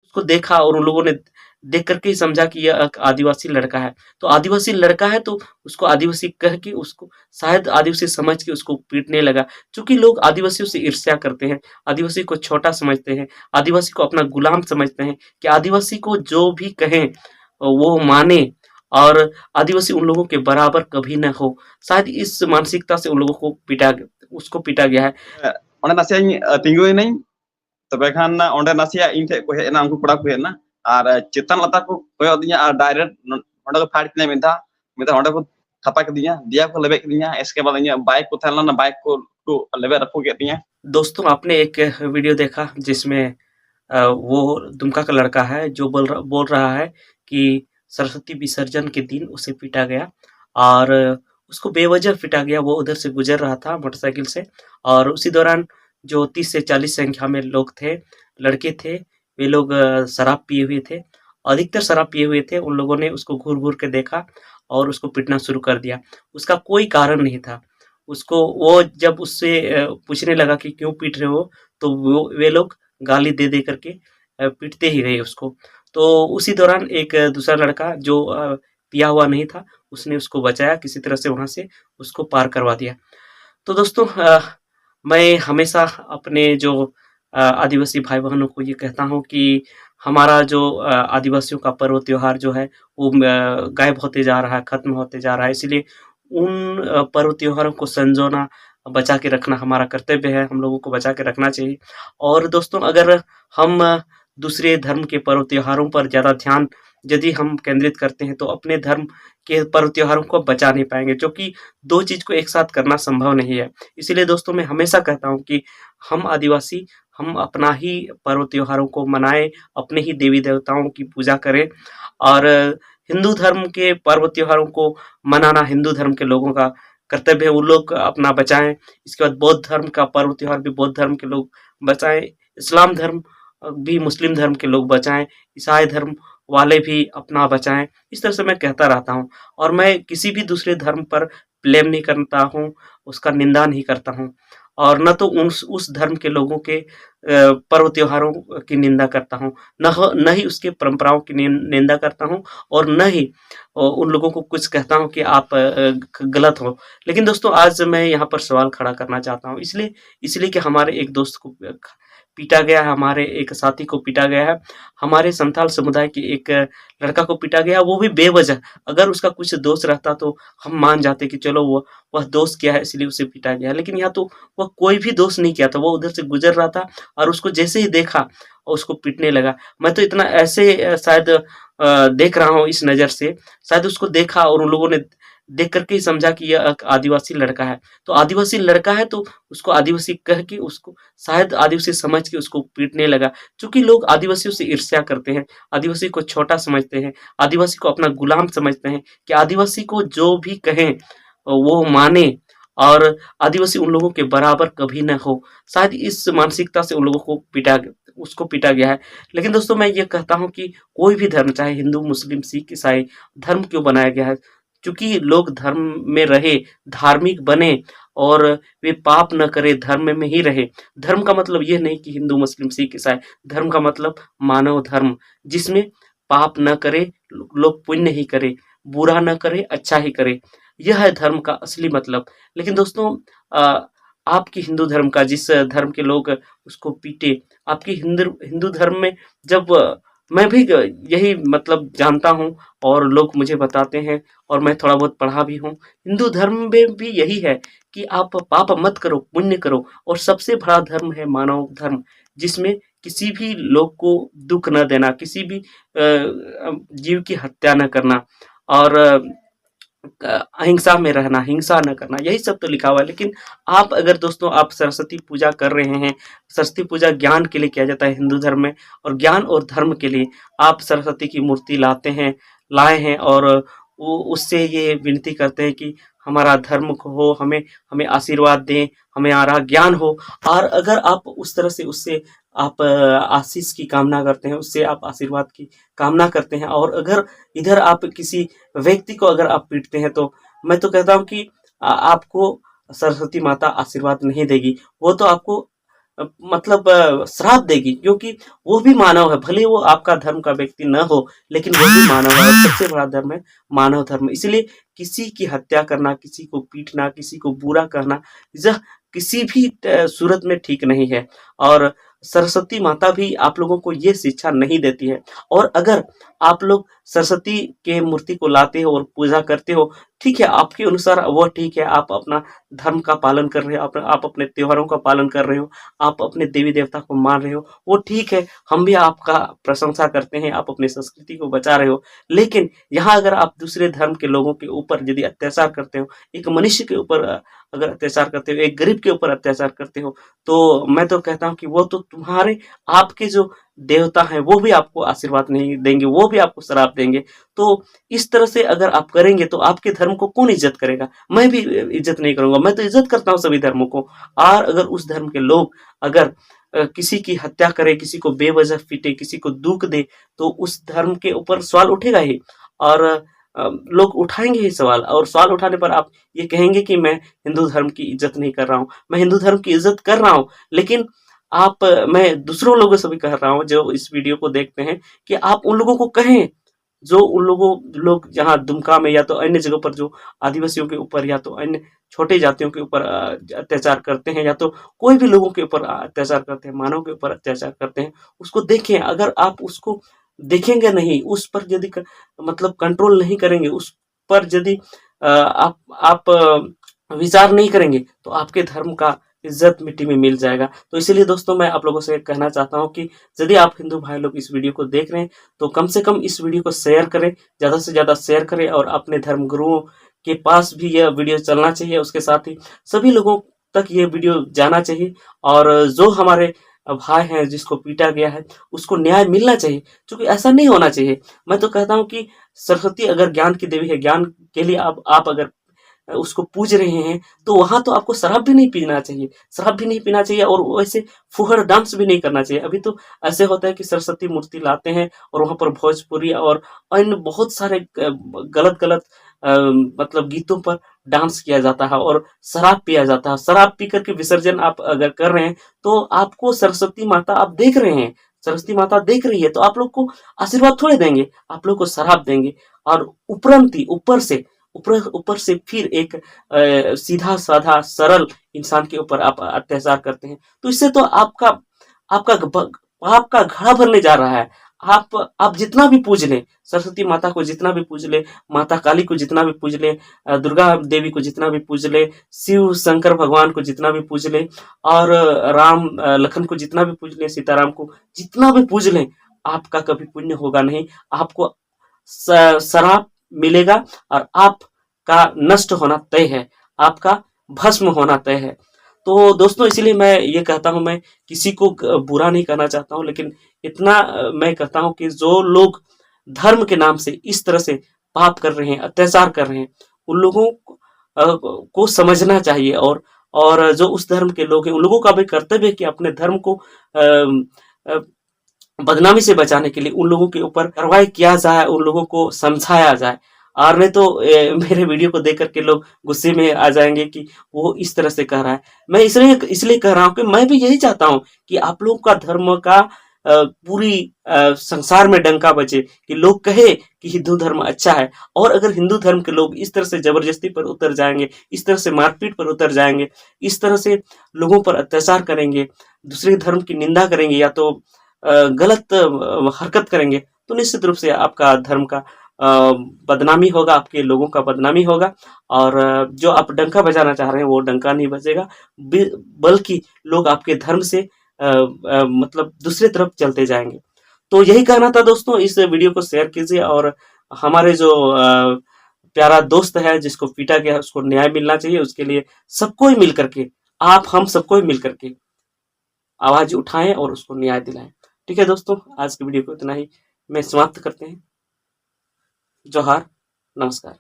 उसको देखा और उन लोगों ने देख करके ही समझा कि यह एक आदिवासी लड़का है। तो आदिवासी लड़का है तो उसको आदिवासी कह के उसको शायद आदिवासी समझ के उसको पीटने लगा। चूँकि लोग आदिवासियों से ईर्ष्या करते हैं, आदिवासी को छोटा समझते हैं, आदिवासी को अपना गुलाम समझते हैं कि आदिवासी को जो भी कहें वो माने और आदिवासी उन लोगों के बराबर कभी ना हो। शायद इस मानसिकता से उन लोगों को उसको पीटा गया है। ᱚᱱᱮ ᱱᱟᱥᱮᱭᱟᱧ ᱛᱤᱸᱜᱩᱭᱮᱱᱟᱹᱧ ᱛᱚᱵᱮ ᱠᱷᱟᱱ ᱚᱸᱰᱮ ᱱᱟᱥᱮᱭᱟᱜ ᱤᱧ ᱴᱷᱮᱡ ᱠᱚ ᱦᱮᱡ ᱮᱱᱟ ᱩᱱᱠु ᱠᱚᱲᱟ ᱠᱚ ᱦᱮᱡ ᱮᱱᱟ ᱟᱨ ᱪᱮᱛᱟᱱ ᱞᱟᱛᱟᱨ ᱠᱚ ᱠᱚᱭᱚᱜ ᱟᱹᱫᱤᱧᱟ ᱟᱨ ᱰᱟᱭᱨᱮक्ᱴ ᱚᱸᱰᱮ ᱠᱚ ᱯᱷᱟᱲ ᱠᱤᱫᱤᱧᱟ ᱢᱤᱫ ᱫᱷᱟᱣ ᱚᱸᱰᱮ ᱠᱚ ᱛᱷᱟᱯᱟ ᱠᱤᱫᱤᱧᱟ ᱫᱮᱭᱟ ᱠᱚ ᱞᱮᱵᱮᱫ ᱠᱤᱫᱤᱧᱟ ᱮᱥᱠᱮ ᱵᱟᱫ ᱤᱧᱟᱹᱜ ᱵᱟइक को ᱛᱟᱦᱮᱸ ᱞᱮᱱᱟ बाइक को लेबेद रफू केद तिᱧᱟ। दोस्तों आपने एक वीडियो देखा जिसमें वो दुमका का लड़का है जो बोल रहा है कि सरस्वती विसर्जन के दिन उसे पीटा गया और उसको बेवजह पीटा गया। वो उधर से गुजर रहा था मोटरसाइकिल से और उसी दौरान जो 30 से 40 संख्या में लोग थे, लड़के थे, वे लोग शराब पिए हुए थे, अधिकतर शराब पिए हुए थे। उन लोगों ने उसको घूर-घूर के देखा और उसको पीटना शुरू कर दिया। उसका कोई कारण नहीं था। उसको वो जब उससे पूछने लगा कि क्यों पीट रहे हो? तो वे लोग गाली दे करके पीटते ही रहे उसको। तो उसी दौरान एक दूसरा लड़का जो पिया हुआ नहीं था, उसने उसको बचाया किसी तरह से, वहाँ से उसको पार करवा दिया। तो दोस्तों मैं हमेशा अपने जो आदिवासी भाई-बहनों को ये कहता हूँ कि हमारा जो आदिवासियों का पर्व त्योहार जो है वो गायब होते जा रहा है, खत्म होते जा रहा है। इसीलिए उन पर्व त्योहारों को संजोना, बचा के रखना हमारा कर्तव्य है, हम लोगों को बचा के रखना चाहिए। और दोस्तों अगर हम दूसरे धर्म के पर्व त्योहारों पर ज़्यादा ध्यान यदि हम केंद्रित करते हैं तो अपने धर्म के पर्व त्योहारों को बचा नहीं पाएँगे, क्योंकि 2 चीज़ को एक साथ करना संभव नहीं है। इसीलिए दोस्तों मैं हमेशा कहता हूँ कि हम आदिवासी हम अपना ही पर्व त्योहारों को मनाएँ, अपने ही देवी-देवताओं की पूजा करें और हिंदू धर्म के पर्व त्योहारों को मनाना हिंदू धर्म के लोगों का कर्तव्य है, वो लोग अपना बचाएँ। इसके बाद बौद्ध धर्म का पर्व त्योहार भी बौद्ध धर्म के लोग बचाएँ, इस्लाम धर्म भी मुस्लिम धर्म के लोग बचाएँ, ईसाई धर्म वाले भी अपना बचाएँ। इस तरह से मैं कहता रहता हूँ और मैं किसी भी दूसरे धर्म पर ब्लेम नहीं करता हूँ, उसका निंदा नहीं करता हूँ और न तो उस धर्म के लोगों के पर्व त्योहारों की निंदा करता हूँ, न ही उसके परंपराओं की निंदा करता हूँ और न ही उन लोगों को कुछ कहता हूँ कि आप गलत हो। लेकिन दोस्तों आज मैं यहाँ पर सवाल खड़ा करना चाहता हूँ, इसलिए कि हमारे एक दोस्त को पीटा गया है, हमारे एक साथी को पीटा गया है, हमारे संथाल समुदाय के एक लड़का को पीटा गया, वो भी बेवजह। अगर उसका कुछ दोष रहता तो हम मान जाते कि चलो वह दोष किया है इसलिए उसे पीटा गया है। लेकिन यहाँ तो वह कोई भी दोष नहीं किया था, वो उधर से गुजर रहा था और उसको जैसे ही देखा और उसको पीटने लगा। मैं तो इतना ऐसे शायद देख रहा हूँ इस नज़र से, शायद उसको देखा और उन लोगों ने देख करके ही समझा कि यह एक आदिवासी लड़का है। तो आदिवासी लड़का है तो उसको आदिवासी कह के उसको शायद आदिवासी समझ के उसको पीटने लगा। चूँकि लोग आदिवासियों से ईर्ष्या करते हैं, आदिवासी को छोटा समझते हैं, आदिवासी को अपना गुलाम समझते हैं कि आदिवासी को जो भी कहें वो माने और आदिवासी उन लोगों के बराबर कभी ना हो। शायद इस मानसिकता से उन लोगों को उसको पीटा गया है। लेकिन दोस्तों मैं ये कहता हूँ कि कोई भी धर्म चाहे हिंदू, मुस्लिम, सिख, ईसाई धर्म क्यों बनाया गया है? चूँकि लोग धर्म में रहे, धार्मिक बने और वे पाप न करे, धर्म में ही रहे। धर्म का मतलब ये नहीं कि हिंदू, मुस्लिम, सिख, ईसाई, धर्म का मतलब मानव धर्म, जिसमें पाप न करे, लोग पुण्य ही करे, बुरा न करे, अच्छा ही करे। यह है धर्म का असली मतलब। लेकिन दोस्तों आपकी हिंदू धर्म का जिस धर्म के लोग उसको पीटे, आपकी हिंदू धर्म में जब मैं भी यही मतलब जानता हूँ और लोग मुझे बताते हैं और मैं थोड़ा बहुत पढ़ा भी हूँ। हिंदू धर्म में भी यही है कि आप पाप मत करो, पुण्य करो और सबसे बड़ा धर्म है मानव धर्म, जिसमें किसी भी लोग को दुःख न देना, किसी भी जीव की हत्या न करना और अहिंसा में रहना, हिंसा न करना, यही सब तो लिखा हुआ है। लेकिन आप अगर दोस्तों आप सरस्वती पूजा कर रहे हैं, सरस्वती पूजा ज्ञान के लिए किया जाता है हिंदू धर्म में और ज्ञान और धर्म के लिए आप सरस्वती की मूर्ति लाए हैं और वो उससे ये विनती करते हैं कि हमारा धर्म हो, हमें आशीर्वाद दें, हमारा ज्ञान हो। और अगर आप उस तरह से उससे आप आशीष की कामना करते हैं, उससे आप आशीर्वाद की कामना करते हैं और अगर इधर आप किसी व्यक्ति को अगर आप पीटते हैं तो मैं तो कहता हूँ कि आपको सरस्वती माता आशीर्वाद नहीं देगी। वो तो आपको मतलब श्राप देगी, क्योंकि वो भी मानव है, भले वो आपका धर्म का व्यक्ति न हो, लेकिन वो भी मानव है और सबसे बड़ा धर्म है मानव धर्म। इसलिए किसी की हत्या करना, किसी को पीटना, किसी को बुरा कहना, यह किसी भी सूरत में ठीक नहीं है। और सरस्वती माता भी आप लोगों को ये शिक्षा नहीं देती है। और अगर आप लोग सरस्वती के मूर्ति को लाते हो और पूजा करते हो, ठीक है, आपके अनुसार वो ठीक है, आप अपना धर्म का पालन कर रहे हो, आप अपने त्योहारों का पालन कर रहे हो, आप अपने देवी देवता को मान रहे हो, वो ठीक है, हम भी आपका प्रशंसा करते हैं, आप अपनी संस्कृति को बचा रहे हो। लेकिन यहाँ अगर आप दूसरे धर्म के लोगों के ऊपर यदि अत्याचार करते हो, एक मनुष्य के ऊपर अगर अत्याचार करते हो, एक गरीब के ऊपर अत्याचार करते हो, तो मैं तो कहता हूँ कि वो तो तुम्हारे आपके जो देवता हैं वो भी आपको आशीर्वाद नहीं देंगे, वो भी आपको श्राप देंगे। तो इस तरह से अगर आप करेंगे तो आपके धर्म को कौन इज्जत करेगा? मैं भी इज्जत नहीं करूंगा, मैं तो इज्जत करता हूँ सभी धर्मों को। और अगर उस धर्म के लोग अगर किसी की हत्या करे, किसी को बेवजह पीटे, किसी को दुख दे, तो उस धर्म के ऊपर सवाल उठेगा ही। और लोग उठाएंगे ही सवाल, और सवाल उठाने पर आप ये कहेंगे कि मैं हिंदू धर्म की इज्जत नहीं कर रहा हूँ। मैं हिंदू धर्म की इज्जत कर रहा हूँ, लेकिन मैं दूसरों लोगों से भी कह रहा हूँ जो इस वीडियो को देखते हैं, कि आप उन लोगों को कहें जो उन लोगों लोग जहाँ दुमका में या तो अन्य जगहों पर जो आदिवासियों के ऊपर या तो अन्य छोटे जातियों के ऊपर अत्याचार करते हैं, या तो कोई भी लोगों के ऊपर अत्याचार करते हैं, मानव के ऊपर अत्याचार करते हैं, उसको देखें। अगर आप उसको देखेंगे नहीं, उस पर यदि मतलब कंट्रोल नहीं करेंगे, उस पर यदि आप विचार नहीं करेंगे, तो आपके धर्म का इज्जत मिट्टी में मिल जाएगा। तो इसीलिए दोस्तों मैं आप लोगों से कहना चाहता हूँ कि यदि आप हिंदू भाई लोग इस वीडियो को देख रहे हैं, तो कम से कम इस वीडियो को शेयर करें, ज़्यादा से ज़्यादा शेयर करें, और अपने धर्म गुरुओं के पास भी यह वीडियो चलना चाहिए। उसके साथ ही सभी लोगों तक ये वीडियो जाना चाहिए, और जो हमारे भाई हैं जिसको पीटा गया है, उसको न्याय मिलना चाहिए, क्योंकि ऐसा नहीं होना चाहिए। मैं तो कहता हूँ कि सरस्वती अगर ज्ञान की देवी है, ज्ञान के लिए आप अगर उसको पूज रहे हैं, तो वहां तो आपको शराब भी नहीं पीना चाहिए, शराब भी नहीं पीना चाहिए, और वैसे फुहड़ डांस भी नहीं करना चाहिए। अभी तो ऐसे होता है कि सरस्वती मूर्ति लाते हैं और वहां पर भोजपुरी और अन्य बहुत सारे गलत गलत मतलब गीतों पर डांस किया जाता है और शराब पिया जाता है। शराब पी करके विसर्जन आप अगर कर रहे हैं, तो आपको सरस्वती माता आप देख रहे हैं, सरस्वती माता देख रही है, तो आप लोग को आशीर्वाद थोड़े देंगे, आप लोग को शराब देंगे। और उपरंती ऊपर से फिर एक सीधा साधा सरल इंसान के ऊपर आप अत्याचार करते हैं, तो इससे तो आपका पाप का घड़ा भरने जा रहा है। आप जितना भी पूज लें, सरस्वती माता को जितना भी पूज ले, माता काली को जितना भी पूज ले, दुर्गा देवी को जितना भी पूज ले, शिव शंकर भगवान को जितना भी पूज ले, और राम लखन को जितना भी पूज ले, सीताराम को जितना भी पूज लें, आपका कभी पुण्य होगा नहीं। आपको शराब मिलेगा, और आपका नष्ट होना तय है, आपका भस्म होना तय है। तो दोस्तों इसीलिए मैं ये कहता हूँ, मैं किसी को बुरा नहीं कहना चाहता हूँ, लेकिन इतना मैं कहता हूँ कि जो लोग धर्म के नाम से इस तरह से पाप कर रहे हैं, अत्याचार कर रहे हैं, उन लोगों को समझना चाहिए। और जो उस धर्म के लोग हैं, उन लोगों का भी कर्तव्य है कि अपने धर्म को बदनामी से बचाने के लिए उन लोगों के ऊपर कार्रवाई किया जाए, उन लोगों को समझाया जाए। और नहीं तो मेरे वीडियो को देख करके लोग गुस्से में आ जाएंगे कि वो इस तरह से कह रहा है। मैं इसलिए कह रहा हूँ कि मैं भी यही चाहता हूँ कि आप लोगों का धर्म का पूरी संसार में डंका बजे, कि लोग कहे कि हिंदू धर्म अच्छा है। और अगर हिंदू धर्म के लोग इस तरह से जबरदस्ती पर उतर जाएंगे, इस तरह से मारपीट पर उतर जाएंगे, इस तरह से लोगों पर अत्याचार करेंगे, दूसरे धर्म की निंदा करेंगे, या तो गलत हरकत करेंगे, तो निश्चित रूप से आपका धर्म का बदनामी होगा, आपके लोगों का बदनामी होगा। और जो आप डंका बजाना चाह रहे हैं वो डंका नहीं बजेगा, बल्कि लोग आपके धर्म से मतलब दूसरी तरफ चलते जाएंगे। तो यही कहना था दोस्तों, इस वीडियो को शेयर कीजिए, और हमारे जो प्यारा दोस्त है जिसको पीटा गया है उसको न्याय मिलना चाहिए। उसके लिए सबको ही मिल करके, हम सबको ही मिल करके आवाज उठाएं और उसको न्याय दिलाएं। ठीक है दोस्तों, आज की वीडियो को इतना ही मैं समाप्त करते हैं। जोहार, नमस्कार।